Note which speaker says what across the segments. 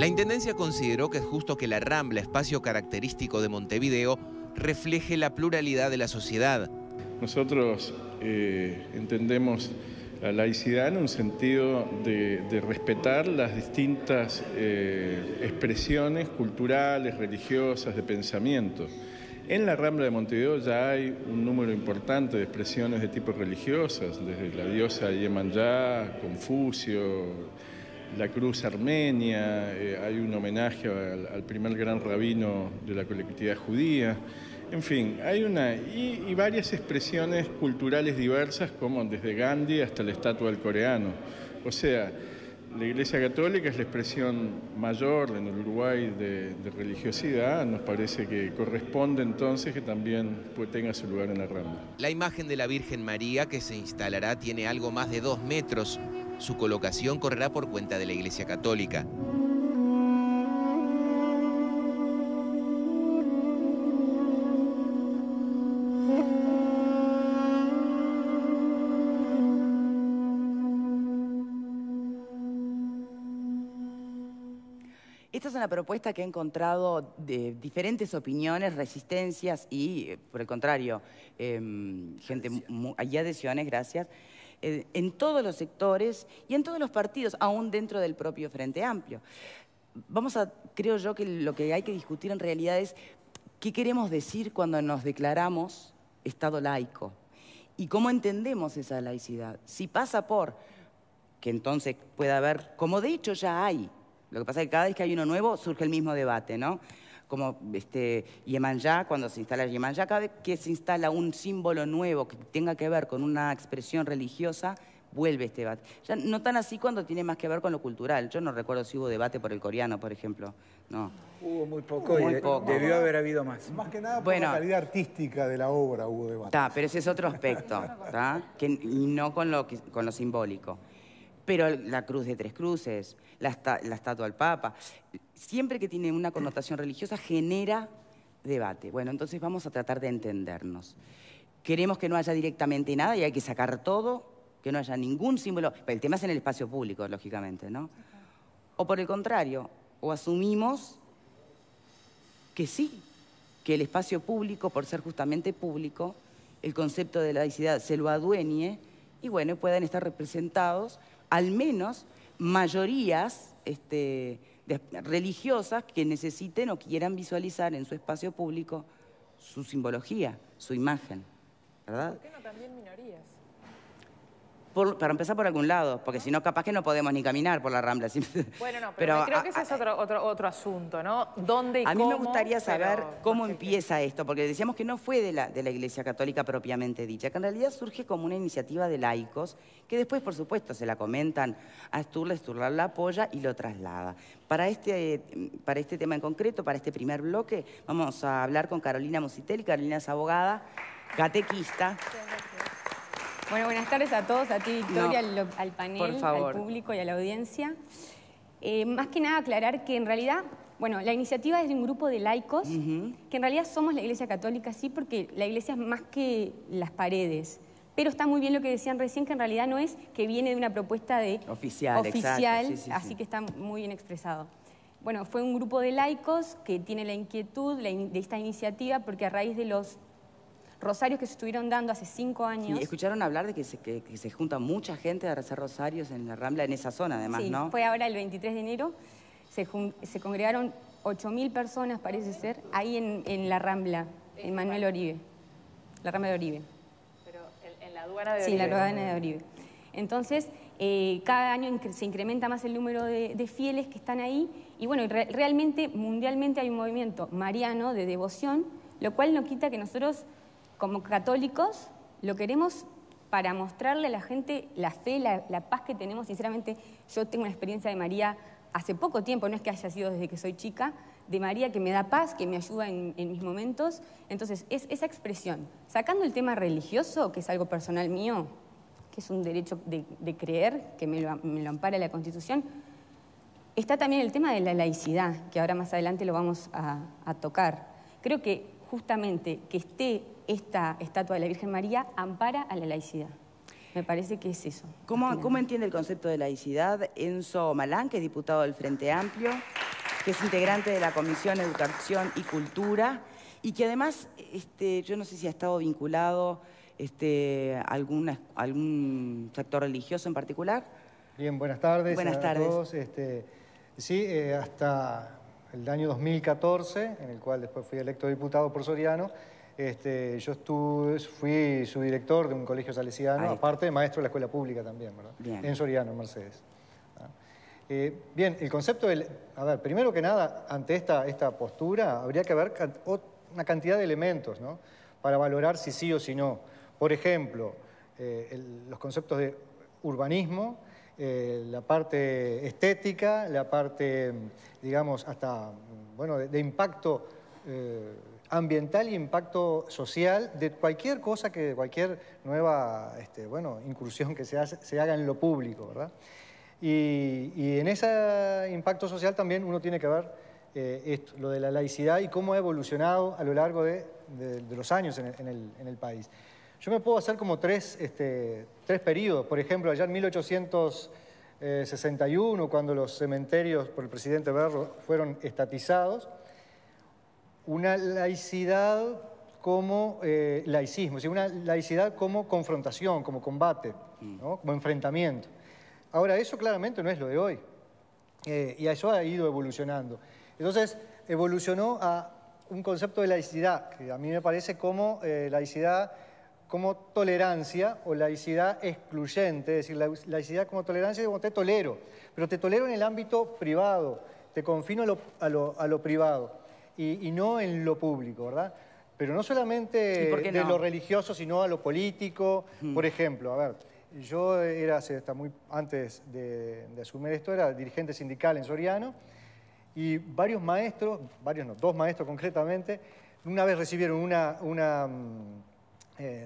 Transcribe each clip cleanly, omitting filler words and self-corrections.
Speaker 1: La Intendencia consideró que es justo que la Rambla, espacio característico de Montevideo, refleje la pluralidad de la sociedad.
Speaker 2: Nosotros entendemos la laicidad en un sentido de respetar las distintas expresiones culturales, religiosas, de pensamiento. En la Rambla de Montevideo ya hay un número importante de expresiones de tipo religiosas, desde la diosa Iemanjá, Confucio, la cruz armenia, hay un homenaje al primer gran rabino de la colectividad judía. En fin, hay y varias expresiones culturales diversas, como desde Gandhi hasta la estatua del coreano. O sea, la Iglesia Católica es la expresión mayor en el Uruguay de religiosidad. Nos parece que corresponde entonces que también tenga su lugar en la Rambla.
Speaker 1: La imagen de la Virgen María que se instalará tiene algo más de 2 metros. Su colocación correrá por cuenta de la Iglesia Católica.
Speaker 3: Esta es una propuesta que ha encontrado diferentes opiniones, resistencias y, por el contrario, hay adhesiones, gracias, en todos los sectores y en todos los partidos, aún dentro del propio Frente Amplio. Creo yo que lo que hay que discutir en realidad es qué queremos decir cuando nos declaramos Estado laico y cómo entendemos esa laicidad. Si pasa por que entonces pueda haber, como de hecho ya hay. Lo que pasa es que cada vez que hay uno nuevo surge el mismo debate, ¿no? Como Iemanjá, cuando se instala Iemanjá, cada vez que se instala un símbolo nuevo que tenga que ver con una expresión religiosa, vuelve este debate. Ya no tan así cuando tiene más que ver con lo cultural. Yo no recuerdo si hubo debate por el coreano, por ejemplo. No.
Speaker 4: Hubo muy poco
Speaker 3: muy
Speaker 4: y
Speaker 3: poco.
Speaker 4: Debió haber habido más.
Speaker 5: Más que nada por la calidad artística de la obra hubo debate.
Speaker 3: Pero ese es otro aspecto, y no con lo simbólico. Pero la cruz de 3 cruces, la estatua del Papa, siempre que tiene una connotación religiosa genera debate. Bueno, entonces vamos a tratar de entendernos. Queremos que no haya directamente nada y hay que sacar todo, que no haya ningún símbolo. El tema es en el espacio público, lógicamente, ¿no? O por el contrario, o asumimos que sí, que el espacio público, por ser justamente público, el concepto de laicidad se lo adueñe y, bueno, puedan estar representados al menos mayorías religiosas que necesiten o quieran visualizar en su espacio público su simbología, su imagen, ¿verdad?
Speaker 6: ¿Por qué no también minorías?
Speaker 3: Para empezar por algún lado, porque si no, capaz que no podemos ni caminar por la Rambla.
Speaker 6: Bueno, no, pero creo que ese es otro asunto, ¿no? ¿Dónde y cómo?
Speaker 3: A mí me gustaría saber cómo empieza esto, porque decíamos que no fue de la Iglesia Católica propiamente dicha, que en realidad surge como una iniciativa de laicos, que después, por supuesto, se la comentan a Sturla la apoya y lo traslada. Para este tema en concreto, para este primer bloque, vamos a hablar con Carolina Musitelli. Carolina es abogada, catequista.
Speaker 7: Bueno, buenas tardes a todos, a ti, Victoria, al panel, al público y a la audiencia. Más que nada aclarar que en realidad, bueno, la iniciativa es de un grupo de laicos, que en realidad somos la Iglesia Católica, sí, porque la Iglesia es más que las paredes. Pero está muy bien lo que decían recién, que en realidad no es que viene de una propuesta oficial, así que está muy bien expresado. Bueno, fue un grupo de laicos que tiene la inquietud de esta iniciativa, porque a raíz de los rosarios que se estuvieron dando hace 5 años.
Speaker 3: Sí, escucharon hablar de que se junta mucha gente a rezar rosarios en la Rambla, en esa zona además,
Speaker 7: sí,
Speaker 3: ¿no?
Speaker 7: Sí, fue ahora el 23 de enero. Se congregaron 8.000 personas, parece ser, ahí en la Rambla, en Manuel Oribe. La Rambla de Oribe.
Speaker 6: Pero en la aduana de Oribe.
Speaker 7: Sí, la aduana de Oribe. Entonces, cada año se incrementa más el número de fieles que están ahí. Y bueno, realmente, mundialmente hay un movimiento mariano de devoción, lo cual no quita que nosotros, como católicos, lo queremos para mostrarle a la gente la fe, la paz que tenemos. Sinceramente, yo tengo una experiencia de María hace poco tiempo, no es que haya sido desde que soy chica, de María que me da paz, que me ayuda en mis momentos. Entonces, es esa expresión. Sacando el tema religioso, que es algo personal mío, que es un derecho de creer, que me lo ampara la Constitución, está también el tema de la laicidad, que ahora más adelante lo vamos a tocar. Creo que justamente que esté esta estatua de la Virgen María ampara a la laicidad. Me parece que es eso.
Speaker 3: ¿Cómo entiende el concepto de laicidad Enzo Malán, que es diputado del Frente Amplio? que es integrante de la Comisión Educación y Cultura, y que además, yo no sé si ha estado vinculado a algún sector religioso en particular.
Speaker 8: Bien, buenas tardes.
Speaker 3: Buenas tardes.
Speaker 8: A todos. Sí, hasta el año 2014, en el cual después fui electo diputado por Soriano, yo fui subdirector de un colegio salesiano, aparte de maestro de la escuela pública también, ¿verdad?
Speaker 3: Bien.
Speaker 8: En Soriano, en Mercedes. Bien, el concepto del... A ver, primero que nada, ante esta postura, habría que ver una cantidad de elementos, ¿no?, para valorar si sí o si no. Por ejemplo, los conceptos de urbanismo, la parte estética, la parte, digamos, hasta, bueno, de impacto ambiental y impacto social de cualquier cosa, cualquier nueva, bueno, incursión que se haga en lo público, ¿verdad? Y en ese impacto social también uno tiene que ver lo de la laicidad y cómo ha evolucionado a lo largo de los años en el país. Yo me puedo hacer como tres periodos. Por ejemplo, allá en 1861, cuando los cementerios por el presidente Berro fueron estatizados, una laicidad como laicismo, es decir, una laicidad como confrontación, como combate, ¿no?, como enfrentamiento. Ahora, eso claramente no es lo de hoy, y a eso ha ido evolucionando. Entonces, evolucionó a un concepto de laicidad, que a mí me parece como laicidad como tolerancia o laicidad excluyente, es decir, laicidad como tolerancia, como te tolero, pero te tolero en el ámbito privado, te confino a lo privado y no en lo público, ¿verdad? Pero no solamente de lo religioso, sino a lo político. Por ejemplo, a ver, yo era, hasta muy antes de asumir esto, era dirigente sindical en Soriano, y varios maestros, dos maestros concretamente, una vez recibieron una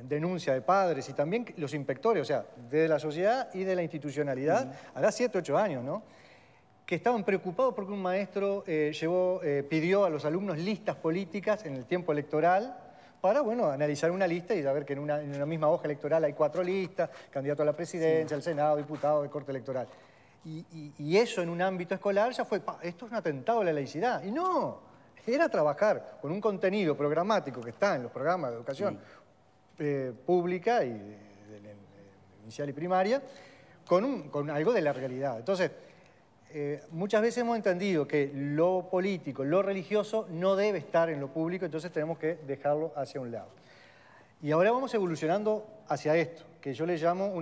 Speaker 8: denuncia de padres y también los inspectores, o sea, de la sociedad y de la institucionalidad, hará 7, 8 años, ¿no?, que estaban preocupados porque un maestro pidió a los alumnos listas políticas en el tiempo electoral para, bueno, analizar una lista y saber que en una misma hoja electoral hay 4 listas, candidato a la presidencia, al Senado, diputado de corte electoral. Y eso en un ámbito escolar ya fue, esto es un atentado a la laicidad. Y no, era trabajar con un contenido programático que está en los programas de educación pública y inicial y primaria, con algo de la realidad. Entonces, muchas veces hemos entendido que lo político, lo religioso no debe estar en lo público, entonces tenemos que dejarlo hacia un lado. Y ahora vamos evolucionando hacia esto, que yo le llamo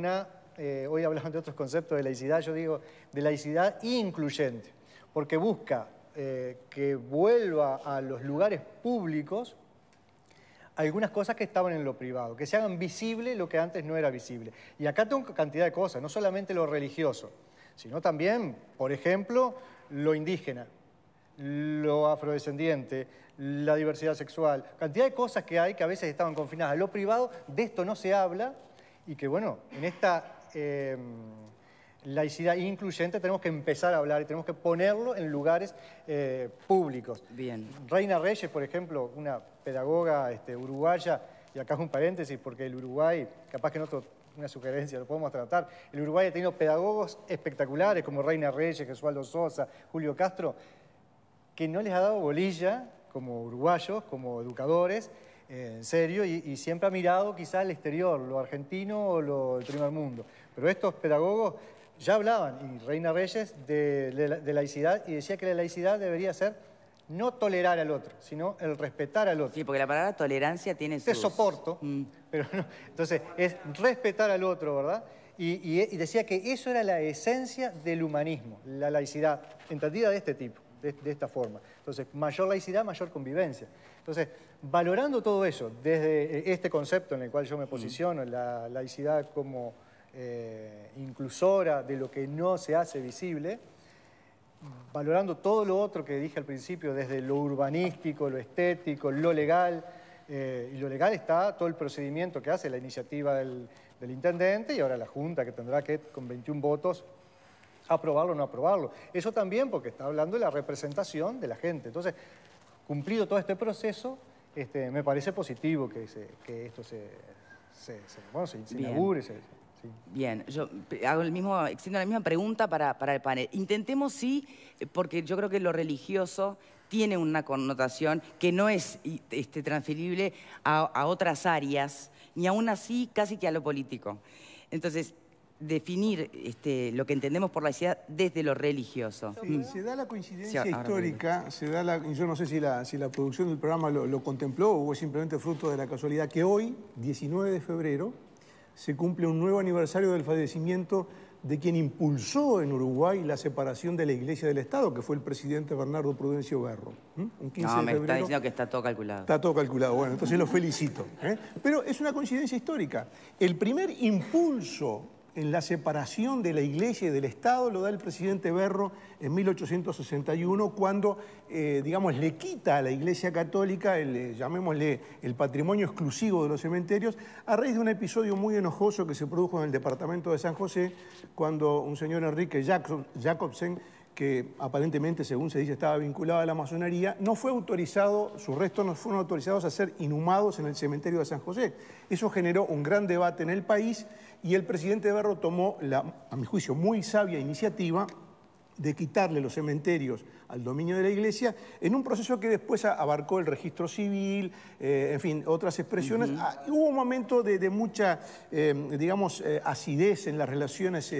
Speaker 8: hoy hablamos de otros conceptos de laicidad, yo digo de laicidad incluyente, porque busca que vuelva a los lugares públicos algunas cosas que estaban en lo privado, que se hagan visible lo que antes no era visible. Y acá tengo cantidad de cosas, no solamente lo religioso, sino también, por ejemplo, lo indígena, lo afrodescendiente, la diversidad sexual, cantidad de cosas que hay que a veces estaban confinadas a lo privado, de esto no se habla, y que, bueno, en esta laicidad incluyente tenemos que empezar a hablar y tenemos que ponerlo en lugares públicos.
Speaker 3: Bien.
Speaker 8: Reina Reyes, por ejemplo, una pedagoga uruguaya, y acá es un paréntesis porque el Uruguay, capaz que una sugerencia, lo podemos tratar, el Uruguay ha tenido pedagogos espectaculares como Reina Reyes, Gesualdo Sosa, Julio Castro, que no les ha dado bolilla como uruguayos, como educadores, en serio, y siempre ha mirado quizá al exterior, lo argentino o el primer mundo. Pero estos pedagogos ya hablaban, y Reina Reyes, de laicidad, y decía que la laicidad debería ser no tolerar al otro, sino el respetar al otro.
Speaker 3: Sí, porque la palabra tolerancia tiene
Speaker 8: Te soporto, pero no. Entonces, es respetar al otro, ¿verdad? Y decía que eso era la esencia del humanismo, la laicidad, entendida de este tipo, de esta forma. Entonces, mayor laicidad, mayor convivencia. Entonces, valorando todo eso, desde este concepto en el cual yo me posiciono, la laicidad como inclusora de lo que no se hace visible, valorando todo lo otro que dije al principio, desde lo urbanístico, lo estético, lo legal, y lo legal está todo el procedimiento que hace la iniciativa del intendente y ahora la Junta que tendrá que, con 21 votos, aprobarlo o no aprobarlo. Eso también porque está hablando de la representación de la gente. Entonces, cumplido todo este proceso, me parece positivo que esto se inaugure, se Sí.
Speaker 3: Bien, yo extiendo la misma pregunta para el panel. Intentemos, sí, porque yo creo que lo religioso tiene una connotación que no es transferible a otras áreas, ni aún así casi que a lo político. Entonces, definir lo que entendemos por laicidad desde lo religioso.
Speaker 5: Sí, se da la coincidencia histórica, y yo no sé si la producción del programa lo contempló o es simplemente fruto de la casualidad, que hoy, 19 de febrero, se cumple un nuevo aniversario del fallecimiento de quien impulsó en Uruguay la separación de la Iglesia del Estado, que fue el presidente Bernardo Prudencio Berro. Un 15 de febrero.
Speaker 3: Está diciendo que está todo calculado.
Speaker 5: Está todo calculado, bueno, entonces lo felicito. Pero es una coincidencia histórica. El primer impulso en la separación de la Iglesia y del Estado lo da el presidente Berro en 1861, cuando, digamos, le quita a la Iglesia Católica, llamémosle el patrimonio exclusivo de los cementerios, a raíz de un episodio muy enojoso que se produjo en el departamento de San José, cuando un señor Enrique Jacobsen, que aparentemente, según se dice, estaba vinculado a la masonería, no fue autorizado, sus restos no fueron autorizados a ser inhumados en el cementerio de San José. Eso generó un gran debate en el país y el presidente Berro tomó a mi juicio, muy sabia iniciativa de quitarle los cementerios al dominio de la Iglesia, en un proceso que después abarcó el registro civil, en fin, otras expresiones. Hubo un momento de mucha, digamos, acidez en las relaciones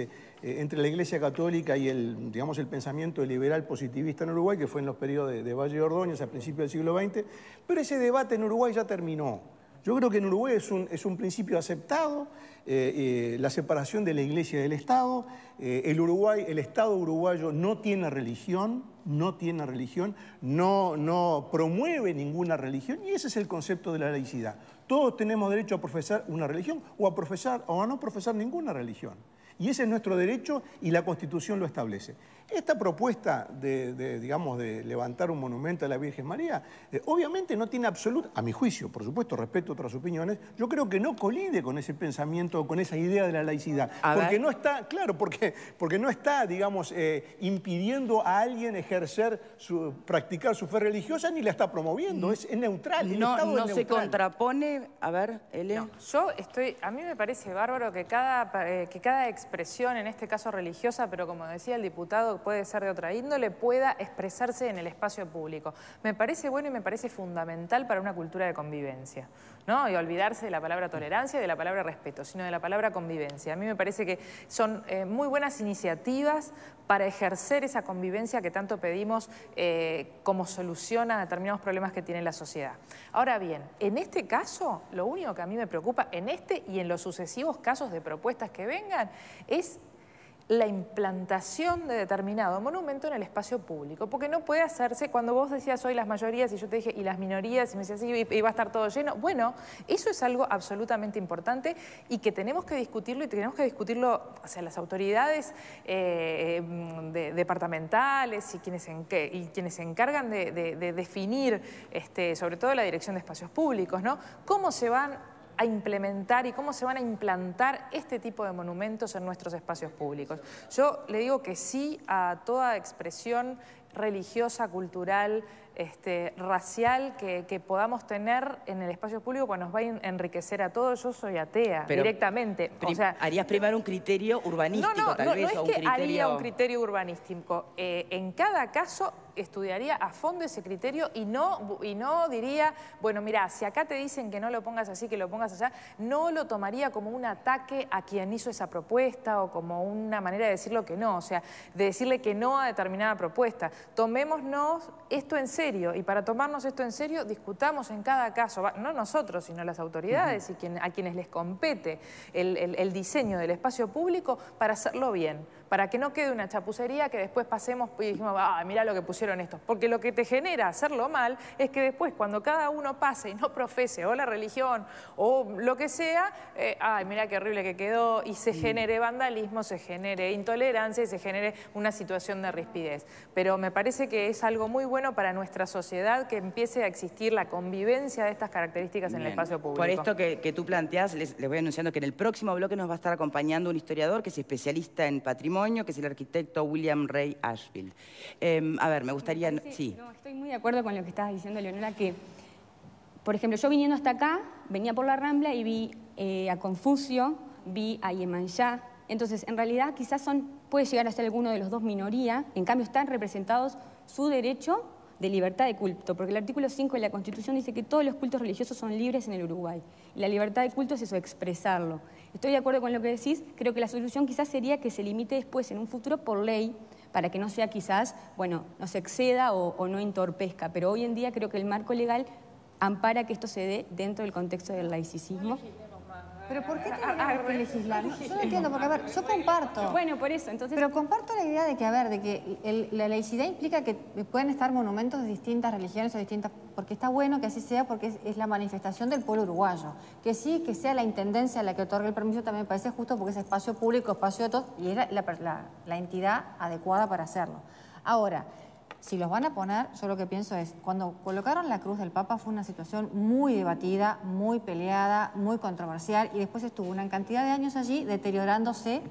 Speaker 5: entre la Iglesia Católica y el pensamiento liberal positivista en Uruguay, que fue en los periodos de Valle de Ordóñez a principios del siglo XX, pero ese debate en Uruguay ya terminó. Yo creo que en Uruguay es un principio aceptado, la separación de la Iglesia y del Estado. El Estado uruguayo no tiene religión, no promueve ninguna religión, y ese es el concepto de la laicidad. Todos tenemos derecho a profesar una religión o a no profesar ninguna religión. Y ese es nuestro derecho y la Constitución lo establece. Esta propuesta de levantar un monumento a la Virgen María, obviamente no tiene a mi juicio, por supuesto, respeto otras opiniones, yo creo que no colide con ese pensamiento, con esa idea de la laicidad. Porque no está, claro, porque no está, impidiendo a alguien practicar su fe religiosa, ni la está promoviendo, es neutral.
Speaker 3: No se contrapone, a ver, Ele.
Speaker 6: No, a mí me parece bárbaro que cada expresión, en este caso religiosa, pero como decía el diputado, puede ser de otra índole, pueda expresarse en el espacio público. Me parece bueno y me parece fundamental para una cultura de convivencia, ¿no? Y olvidarse de la palabra tolerancia y de la palabra respeto, sino de la palabra convivencia. A mí me parece que son muy buenas iniciativas para ejercer esa convivencia que tanto pedimos como solución a determinados problemas que tiene la sociedad. Ahora bien, en este caso, lo único que a mí me preocupa, en este y en los sucesivos casos de propuestas que vengan, es la implantación de determinado monumento en el espacio público, porque no puede hacerse, cuando vos decías hoy las mayorías y yo te dije y las minorías y me decías sí, y va a estar todo lleno, bueno, eso es algo absolutamente importante y que tenemos que discutirlo y tenemos que discutirlo hacia las autoridades departamentales y quienes se encargan de definir, sobre todo la dirección de espacios públicos, ¿no? Cómo se van a implementar y cómo se van a implantar este tipo de monumentos en nuestros espacios públicos. Yo le digo que sí a toda expresión religiosa, cultural, racial que podamos tener en el espacio público, pues nos va a enriquecer a todos. Yo soy atea, pero directamente.
Speaker 3: ¿Harías primero un criterio urbanístico, tal vez?
Speaker 6: No es que haría un criterio urbanístico. En cada caso estudiaría a fondo ese criterio y no diría, bueno, mira, si acá te dicen que no lo pongas así, que lo pongas allá, no lo tomaría como un ataque a quien hizo esa propuesta o como una manera de decirlo que no, o sea, de decirle que no a determinada propuesta. Tomémonos esto en serio y para tomarnos esto en serio discutamos en cada caso, no nosotros, sino las autoridades y a quienes les compete el diseño del espacio público para hacerlo bien, para que no quede una chapucería que después pasemos y dijimos, mirá lo que pusieron estos. Porque lo que te genera hacerlo mal es que después cuando cada uno pase y no profese o la religión o lo que sea, mirá qué horrible que quedó y se genere vandalismo, se genere intolerancia y se genere una situación de rispidez. Pero me parece que es algo muy bueno para nuestra sociedad que empiece a existir la convivencia de estas características en el espacio público.
Speaker 3: Por esto que tú planteás, les voy anunciando que en el próximo bloque nos va a estar acompañando un historiador que es especialista en patrimonio, que es el arquitecto William Ray Ashfield. A ver, me gustaría... Sí.
Speaker 7: No, estoy muy de acuerdo con lo que estabas diciendo, Leonora, que, por ejemplo, yo viniendo hasta acá, venía por la Rambla y vi a Confucio vi a Iemanjá. Entonces, en realidad, quizás puede llegar a ser alguno de los dos minoría, en cambio están representados su derecho de libertad de culto, porque el artículo 5 de la Constitución dice que todos los cultos religiosos son libres en el Uruguay. Y la libertad de culto es eso, expresarlo. Estoy de acuerdo con lo que decís, creo que la solución quizás sería que se limite después en un futuro por ley, para que no sea quizás, bueno, no se exceda o no entorpezca, pero hoy en día creo que el marco legal ampara que esto se dé dentro del contexto del laicismo.
Speaker 9: ¿Pero por qué tenemos que legislar? Yo no entiendo, porque a ver, yo comparto.
Speaker 7: Bueno, por eso, entonces...
Speaker 9: Pero comparto la idea de que, a ver, de que la laicidad implica que pueden estar monumentos de distintas religiones o distintas... Porque está bueno que así sea, porque es la manifestación del pueblo uruguayo. Que sí, que sea la intendencia la que otorgue el permiso también me parece justo, porque es espacio público, espacio de todos, y es la entidad adecuada para hacerlo. Ahora, si los van a poner, yo lo que pienso es, cuando colocaron la cruz del Papa fue una situación muy debatida, muy peleada, muy controversial, y después estuvo una cantidad de años allí deteriorándose,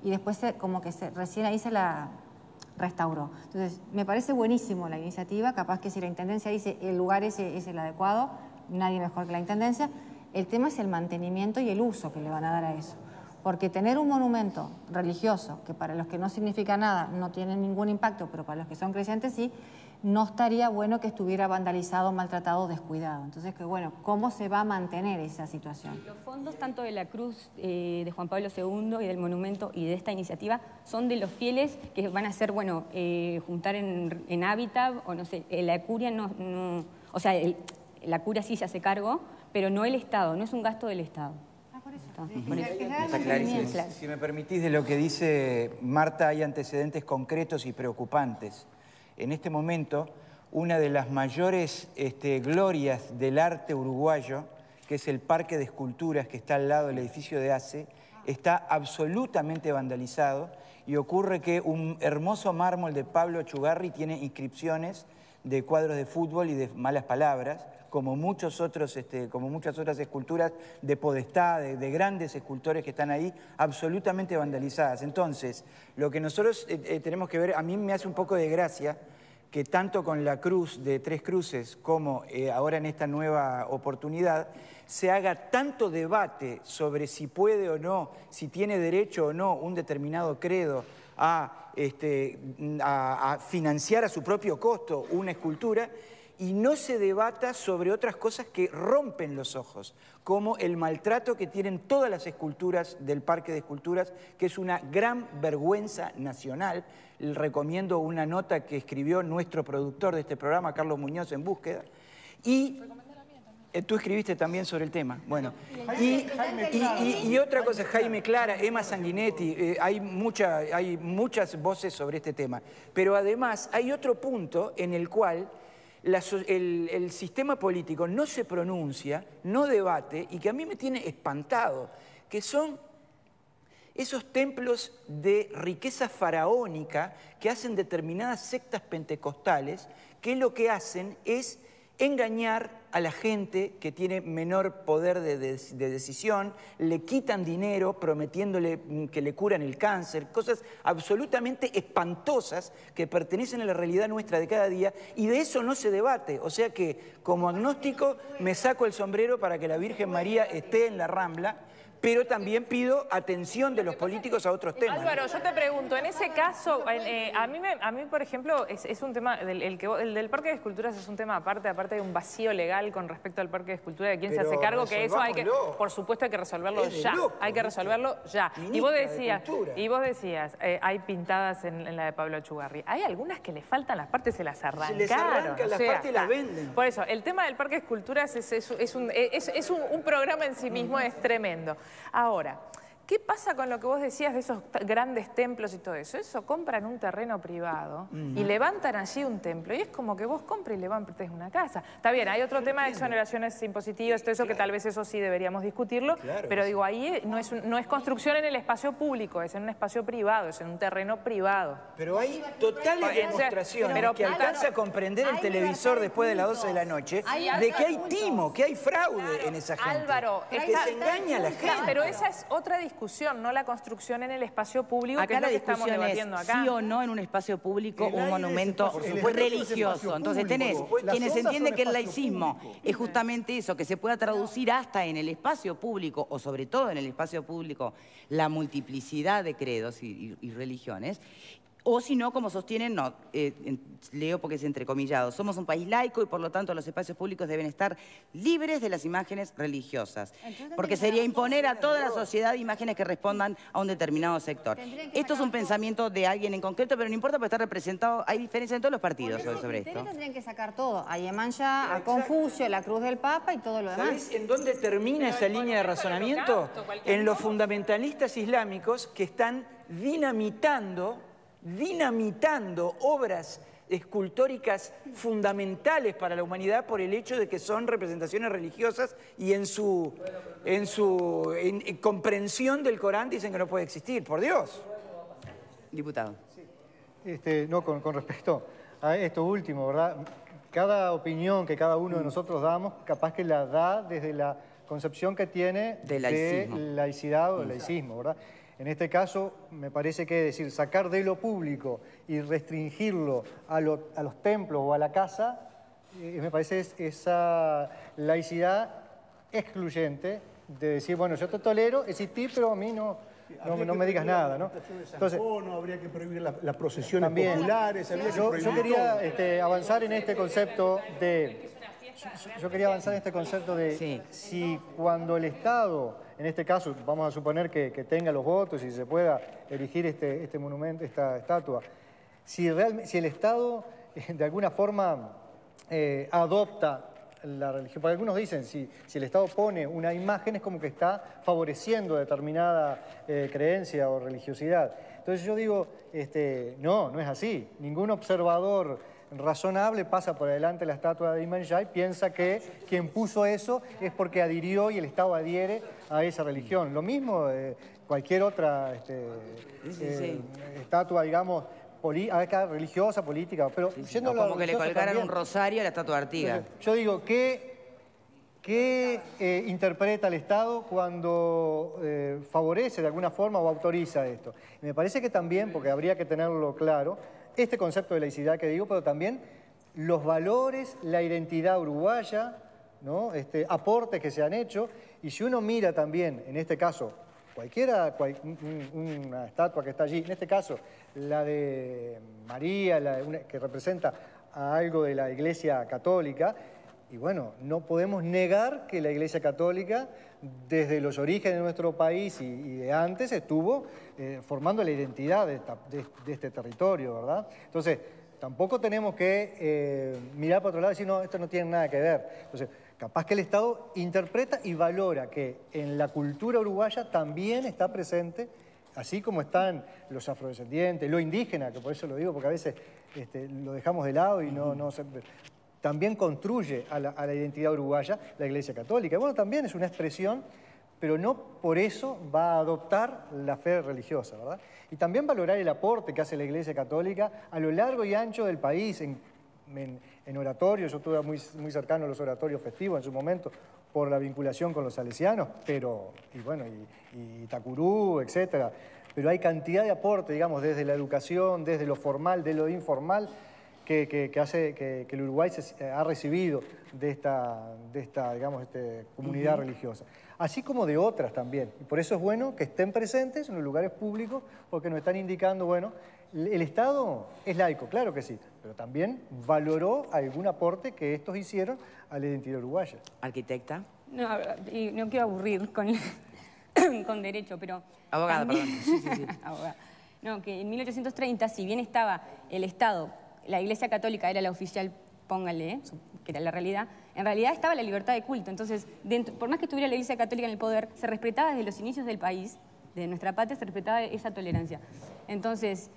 Speaker 9: y después recién ahí se la restauró. Entonces, me parece buenísimo la iniciativa, capaz que si la Intendencia dice el lugar ese es el adecuado, nadie mejor que la Intendencia. El tema es el mantenimiento y el uso que le van a dar a eso. Porque tener un monumento religioso, que para los que no significa nada no tiene ningún impacto, pero para los que son creyentes sí, no estaría bueno que estuviera vandalizado, maltratado, descuidado. Entonces, que bueno, ¿cómo se va a mantener esa situación?
Speaker 7: Los fondos tanto de la Cruz de Juan Pablo II y del monumento y de esta iniciativa son de los fieles que van a hacer, bueno, juntar en hábitat, o no sé, la curia no o sea, la curia sí se hace cargo, pero no el Estado, no es un gasto del Estado.
Speaker 4: Está clarísimo. Si me permitís, de lo que dice Marta hay antecedentes concretos y preocupantes. En este momento, una de las mayores glorias del arte uruguayo, que es el Parque de Esculturas que está al lado del edificio de ACE, está absolutamente vandalizado y ocurre que un hermoso mármol de Pablo Echugarri tiene inscripciones de cuadros de fútbol y de malas palabras, como muchas otras esculturas de Podestá, de grandes escultores que están ahí, absolutamente vandalizadas. Entonces, lo que nosotros tenemos que ver, a mí me hace un poco de gracia que tanto con la cruz de Tres Cruces como ahora en esta nueva oportunidad, se haga tanto debate sobre si puede o no, si tiene derecho o no un determinado credo a financiar a su propio costo una escultura, y no se debata sobre otras cosas que rompen los ojos, como el maltrato que tienen todas las esculturas del Parque de Esculturas, que es una gran vergüenza nacional. Les recomiendo una nota que escribió nuestro productor de este programa, Carlos Muñoz, en Búsqueda, y tú escribiste también sobre el tema. Bueno, y otra cosa, Jaime Clara, Emma Sanguinetti, hay muchas voces sobre este tema, pero además hay otro punto en el cual el sistema político no se pronuncia, no debate, y que a mí me tiene espantado, que son esos templos de riqueza faraónica que hacen determinadas sectas pentecostales, que lo que hacen es engañar a la gente que tiene menor poder de decisión, le quitan dinero prometiéndole que le curan el cáncer, cosas absolutamente espantosas que pertenecen a la realidad nuestra de cada día, y de eso no se debate. O sea que, como agnóstico, me saco el sombrero para que la Virgen María esté en la Rambla, pero también pido atención de los políticos a otros temas.
Speaker 6: Álvaro, yo te pregunto, en ese caso, a mí por ejemplo, es un tema, el del Parque de Esculturas es un tema aparte hay un vacío legal con respecto al Parque de Esculturas, de quién se hace cargo, que eso hay que, por supuesto, hay que resolverlo ya. Hay que resolverlo ya. Y vos decías, hay pintadas en la de Pablo Echugarri. Hay algunas que le faltan las partes, se las arrancaron.
Speaker 4: Se les arrancan las partes y las venden.
Speaker 6: Por eso, el tema del Parque de Esculturas es un programa en sí mismo, es tremendo. Ahora, ¿qué pasa con lo que vos decías de esos grandes templos y todo eso? Eso compran un terreno privado y levantan allí un templo, y es como que vos compres y levantes una casa. Está bien, hay otro tema de exoneraciones impositivas, todo eso que tal vez eso sí deberíamos discutirlo, pero digo, ahí no es construcción en el espacio público, es en un espacio privado, es en un terreno privado.
Speaker 4: Pero hay totales demostraciones que alcanza a comprender el televisor después de las 12 de la noche, de que hay timo, que hay fraude en esa gente.
Speaker 6: Álvaro,
Speaker 4: que se engaña a la gente.
Speaker 6: Pero esa es otra discusión. discusión, no la construcción en el espacio público,
Speaker 3: acá
Speaker 6: que es
Speaker 3: la
Speaker 6: lo que estamos
Speaker 3: discusión
Speaker 6: debatiendo
Speaker 3: es
Speaker 6: acá.
Speaker 3: sí o no en un espacio público
Speaker 5: El
Speaker 3: un
Speaker 5: aire
Speaker 3: monumento
Speaker 5: es espacio- el
Speaker 3: religioso. Entonces tenés
Speaker 5: Las
Speaker 3: quienes
Speaker 5: ondas
Speaker 3: entienden
Speaker 5: son
Speaker 3: que el
Speaker 5: espacio
Speaker 3: laicismo
Speaker 5: público.
Speaker 3: es justamente eso, que se pueda traducir hasta en el espacio público, o sobre todo en el espacio público, la multiplicidad de credos y religiones. O si no, como sostienen, no, leo porque es entrecomillado, somos un país laico y por lo tanto los espacios públicos deben estar libres de las imágenes religiosas. Porque sería imponer a toda la sociedad imágenes que respondan a un determinado sector. Esto es un pensamiento de alguien en concreto, pero no importa porque está representado, hay diferencia en todos los partidos sobre esto.
Speaker 9: Tendrían que sacar todo, a Yemanjá, a Confucio, la cruz del Papa y todo lo demás.
Speaker 4: ¿Sabés en dónde termina esa línea de razonamiento? En los fundamentalistas islámicos que están dinamitando obras escultóricas fundamentales para la humanidad por el hecho de que son representaciones religiosas y en comprensión del Corán dicen que no puede existir, por Dios.
Speaker 3: Diputado.
Speaker 8: No, con respecto a esto último, ¿verdad? Cada opinión que cada uno de nosotros damos, capaz que la da desde la concepción que tiene
Speaker 3: de
Speaker 8: laicidad o de laicismo, ¿verdad? En este caso, me parece que decir, sacar de lo público y restringirlo a los templos o a la casa, me parece esa laicidad excluyente de decir, bueno, yo te tolero, existí, pero a mí no me digas nada, ¿no?
Speaker 5: Entonces, no habría que prohibir las procesiones
Speaker 8: también,
Speaker 5: populares.
Speaker 8: Yo quería avanzar en este concepto de... Yo quería avanzar en este concepto de si cuando el Estado, en este caso vamos a suponer que tenga los votos y se pueda erigir este monumento, esta estatua, si el Estado de alguna forma adopta la religión, porque algunos dicen si el Estado pone una imagen es como que está favoreciendo determinada creencia o religiosidad. Entonces yo digo, no es así. Ningún observador razonable pasa por delante la estatua de Yemanjá y piensa que quien puso eso es porque adhirió y el Estado adhiere a esa religión. Lo mismo cualquier otra estatua, digamos, religiosa, política, pero yendo
Speaker 3: como que le colgaran un rosario a la estatua de Artigas.
Speaker 8: Yo digo, ¿qué interpreta el Estado cuando favorece de alguna forma o autoriza esto? Y me parece que también, porque habría que tenerlo claro, este concepto de laicidad que digo, pero también los valores, la identidad uruguaya, ¿no? Aportes que se han hecho, y si uno mira también, en este caso, una estatua que está allí, en este caso la de María, que representa a algo de la Iglesia Católica, y bueno, no podemos negar que la Iglesia Católica, desde los orígenes de nuestro país y de antes, estuvo formando la identidad de este territorio, ¿verdad? Entonces, tampoco tenemos que mirar para otro lado y decir, no, esto no tiene nada que ver. Entonces, capaz que el Estado interpreta y valora que en la cultura uruguaya también está presente, así como están los afrodescendientes, lo indígena, que por eso lo digo, porque a veces lo dejamos de lado y no se... También construye a la identidad uruguaya la Iglesia Católica. Bueno, también es una expresión, pero no por eso va a adoptar la fe religiosa, ¿verdad? Y también valorar el aporte que hace la Iglesia Católica a lo largo y ancho del país, en oratorios. Yo estuve muy cercano a los oratorios festivos en su momento por la vinculación con los salesianos, y Itacurú, etcétera. Pero hay cantidad de aporte, digamos, desde la educación, desde lo formal, de lo informal, que hace que el Uruguay ha recibido de esta digamos, comunidad religiosa. Así como de otras también. Y por eso es bueno que estén presentes en los lugares públicos, porque nos están indicando, bueno, el Estado es laico, claro que sí, pero también valoró algún aporte que estos hicieron a la identidad uruguaya.
Speaker 3: Arquitecta.
Speaker 7: No, y no quiero aburrir con derecho, pero...
Speaker 3: Abogada,
Speaker 7: también,
Speaker 3: perdón. Sí.
Speaker 7: Abogada. No, que en 1830, si bien estaba el Estado, la Iglesia Católica era la oficial, póngale, que era la realidad, en realidad estaba la libertad de culto. Entonces, por más que estuviera la Iglesia Católica en el poder, se respetaba desde los inicios del país, de nuestra patria, se respetaba esa tolerancia. Entonces,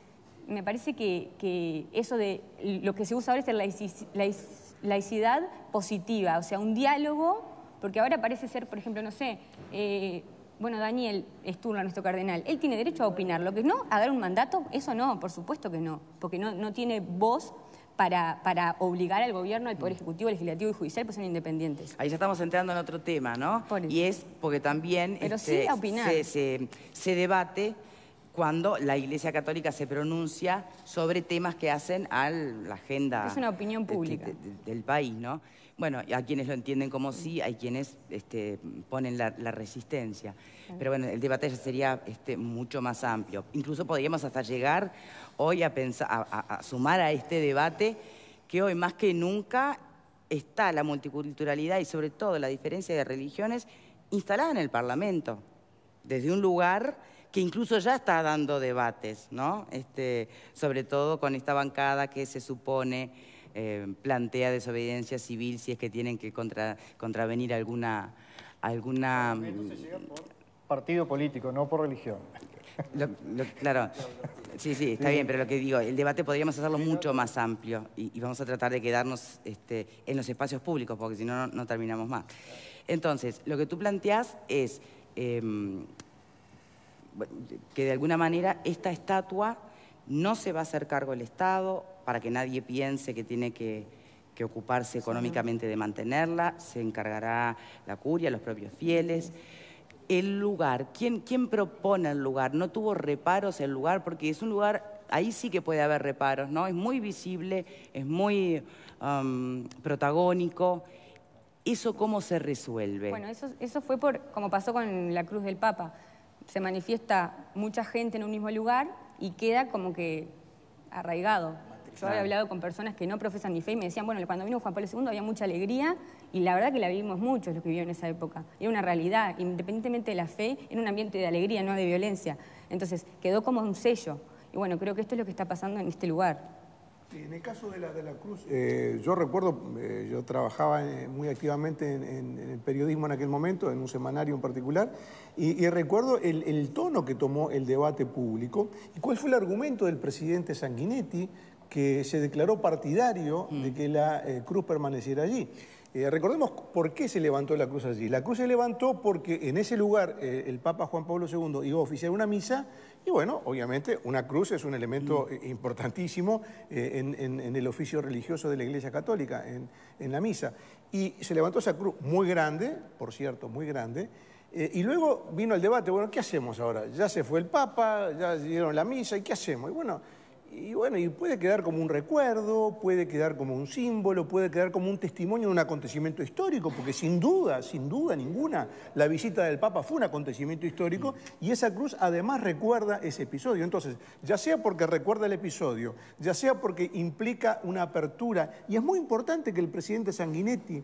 Speaker 7: me parece que eso de lo que se usa ahora es laicidad positiva, o sea, un diálogo, porque ahora parece ser, por ejemplo, no sé, bueno, Daniel Sturla, nuestro cardenal, él tiene derecho a opinar, lo que no, a dar un mandato, eso no, por supuesto que no, porque no tiene voz para obligar al gobierno, al Poder Ejecutivo, Legislativo y Judicial, pues son independientes.
Speaker 3: Ahí ya estamos entrando en otro tema, ¿no? Y es porque también
Speaker 7: Pero sí a opinar.
Speaker 3: se debate cuando la Iglesia Católica se pronuncia sobre temas que hacen a la agenda...
Speaker 7: Es una opinión pública.
Speaker 3: Del país, ¿no? Bueno, hay quienes lo entienden como sí, hay quienes ponen la resistencia. Pero bueno, el debate ya sería mucho más amplio. Incluso podríamos hasta llegar hoy a sumar a este debate que hoy más que nunca está la multiculturalidad y sobre todo la diferencia de religiones instalada en el Parlamento, desde un lugar que incluso ya está dando debates, ¿no? Sobre todo con esta bancada que se supone plantea desobediencia civil si es que tienen que contravenir alguna
Speaker 8: Se llega por partido político, no por religión.
Speaker 3: Claro, sí, está bien, pero lo que digo, el debate podríamos hacerlo mucho más amplio y vamos a tratar de quedarnos en los espacios públicos, porque si no, no terminamos más. Entonces, lo que tú planteás es que de alguna manera esta estatua no se va a hacer cargo el Estado para que nadie piense que tiene que ocuparse económicamente de mantenerla, se encargará la curia, los propios fieles. El lugar, ¿quién propone el lugar? ¿No tuvo reparos el lugar? Porque es un lugar, ahí sí que puede haber reparos, ¿no? Es muy visible, es muy protagónico. ¿Eso cómo se resuelve?
Speaker 7: Bueno, eso fue como pasó con la Cruz del Papa. Se manifiesta mucha gente en un mismo lugar y queda como que arraigado. Yo había hablado con personas que no profesan ni fe y me decían, bueno, cuando vino Juan Pablo II había mucha alegría y la verdad que la vivimos muchos los que vivieron en esa época. Era una realidad, independientemente de la fe, en un ambiente de alegría, no de violencia. Entonces quedó como un sello. Y bueno, creo que esto es lo que está pasando en este lugar.
Speaker 5: En el caso de la Cruz, yo recuerdo, yo trabajaba muy activamente en el periodismo en aquel momento, en un semanario en particular, y recuerdo el tono que tomó el debate público y cuál fue el argumento del presidente Sanguinetti, que se declaró partidario de que la Cruz permaneciera allí. Recordemos por qué se levantó la cruz allí. La cruz se levantó porque en ese lugar el Papa Juan Pablo II iba a oficiar una misa y bueno, obviamente una cruz es un elemento importantísimo en el oficio religioso de la Iglesia Católica, en la misa. Y se levantó esa cruz muy grande, por cierto, muy grande, y luego vino el debate, bueno, ¿qué hacemos ahora? Ya se fue el Papa, ya dieron la misa, ¿y qué hacemos? Y puede quedar como un recuerdo, puede quedar como un símbolo, puede quedar como un testimonio de un acontecimiento histórico, porque sin duda ninguna, la visita del Papa fue un acontecimiento histórico y esa cruz además recuerda ese episodio. Entonces, ya sea porque recuerda el episodio, ya sea porque implica una apertura, y es muy importante que el presidente Sanguinetti,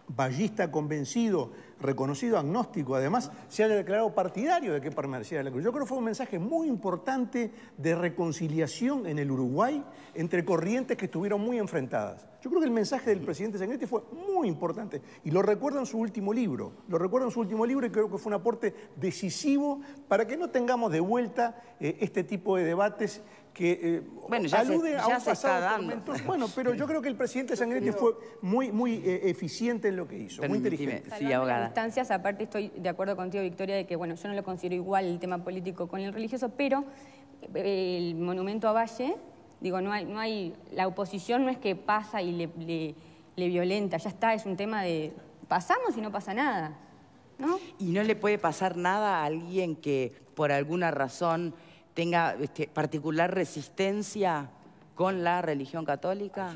Speaker 5: vallista convencido, reconocido agnóstico, además, se haya declarado partidario de que permaneciera la cruz. Yo creo que fue un mensaje muy importante de reconciliación en el Uruguay entre corrientes que estuvieron muy enfrentadas. Yo creo que el mensaje del presidente Sanguinetti fue muy importante y lo recuerda en su último libro. Lo recuerda en su último libro y creo que fue un aporte decisivo para que no tengamos de vuelta este tipo de debates que alude a un pasado tormentoso. Bueno, pero yo creo que el presidente Sanguinetti fue muy eficiente en lo que hizo, muy inteligente.
Speaker 7: Sí, abogada. Instancias, aparte estoy de acuerdo contigo, Victoria, de que bueno, yo no lo considero igual el tema político con el religioso, pero el monumento a Valle, digo, no hay la oposición no es que pasa y le violenta, ya está, es un tema de pasamos y no pasa nada, ¿no? Y
Speaker 3: no le puede pasar nada a alguien que por alguna razón tenga particular resistencia con la religión católica.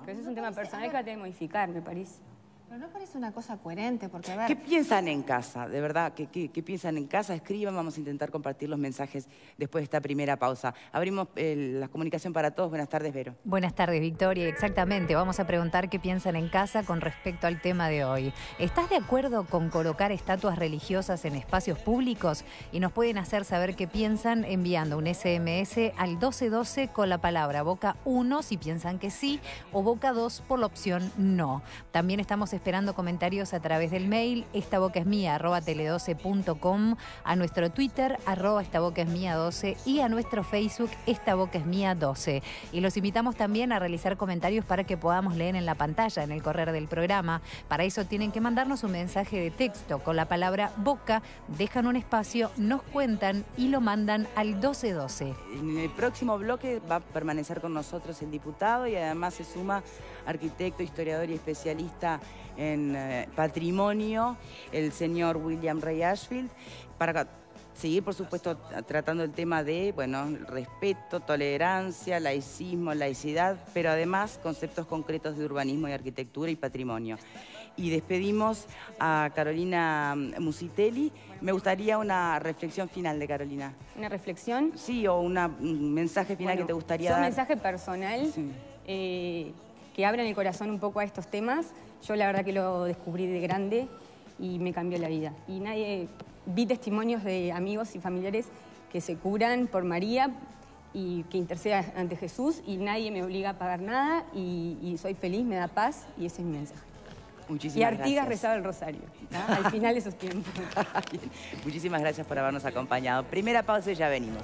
Speaker 7: Pero ese es un tema personal que va a tener que modificar, me parece.
Speaker 9: Pero no parece una cosa coherente, porque a ver...
Speaker 3: ¿Qué piensan en casa? De verdad, ¿qué piensan en casa? Escriban, vamos a intentar compartir los mensajes después de esta primera pausa. Abrimos la comunicación para todos. Buenas tardes, Vero.
Speaker 10: Buenas tardes, Victoria. Exactamente, vamos a preguntar qué piensan en casa con respecto al tema de hoy. ¿Estás de acuerdo con colocar estatuas religiosas en espacios públicos? Y nos pueden hacer saber qué piensan enviando un SMS al 1212 con la palabra Boca 1 si piensan que sí, o Boca 2 por la opción no. También estamos esperando esperando comentarios a través del mail estabocaesmia@tele12.com, a nuestro Twitter @estabocaesmia12 y a nuestro Facebook estabocaesmia12. Y los invitamos también a realizar comentarios para que podamos leer en la pantalla, en el correr del programa. Para eso tienen que mandarnos un mensaje de texto con la palabra boca, dejan un espacio, nos cuentan y lo mandan al 1212.
Speaker 3: En el próximo bloque va a permanecer con nosotros el diputado y además se suma arquitecto, historiador y especialista en patrimonio, el señor William Ray Ashfield, para seguir, por supuesto, tratando el tema de, bueno, respeto, tolerancia, laicismo, laicidad, pero además conceptos concretos de urbanismo y arquitectura y patrimonio. Y despedimos a Carolina Musitelli. Me gustaría una reflexión final de Carolina.
Speaker 7: ¿Una reflexión?
Speaker 3: Sí, o un mensaje final que te gustaría dar.
Speaker 7: Un mensaje personal, sí. Que abran el corazón un poco a estos temas. Yo la verdad que lo descubrí de grande y me cambió la vida. Y vi testimonios de amigos y familiares que se curan por María y que interceda ante Jesús, y nadie me obliga a pagar nada y soy feliz, me da paz, y ese es mi mensaje.
Speaker 3: Muchísimas
Speaker 7: y Artigas
Speaker 3: gracias.
Speaker 7: Rezaba el rosario, ¿no? Al final de esos tiempos.
Speaker 3: Muchísimas gracias por habernos acompañado. Primera pausa y ya venimos.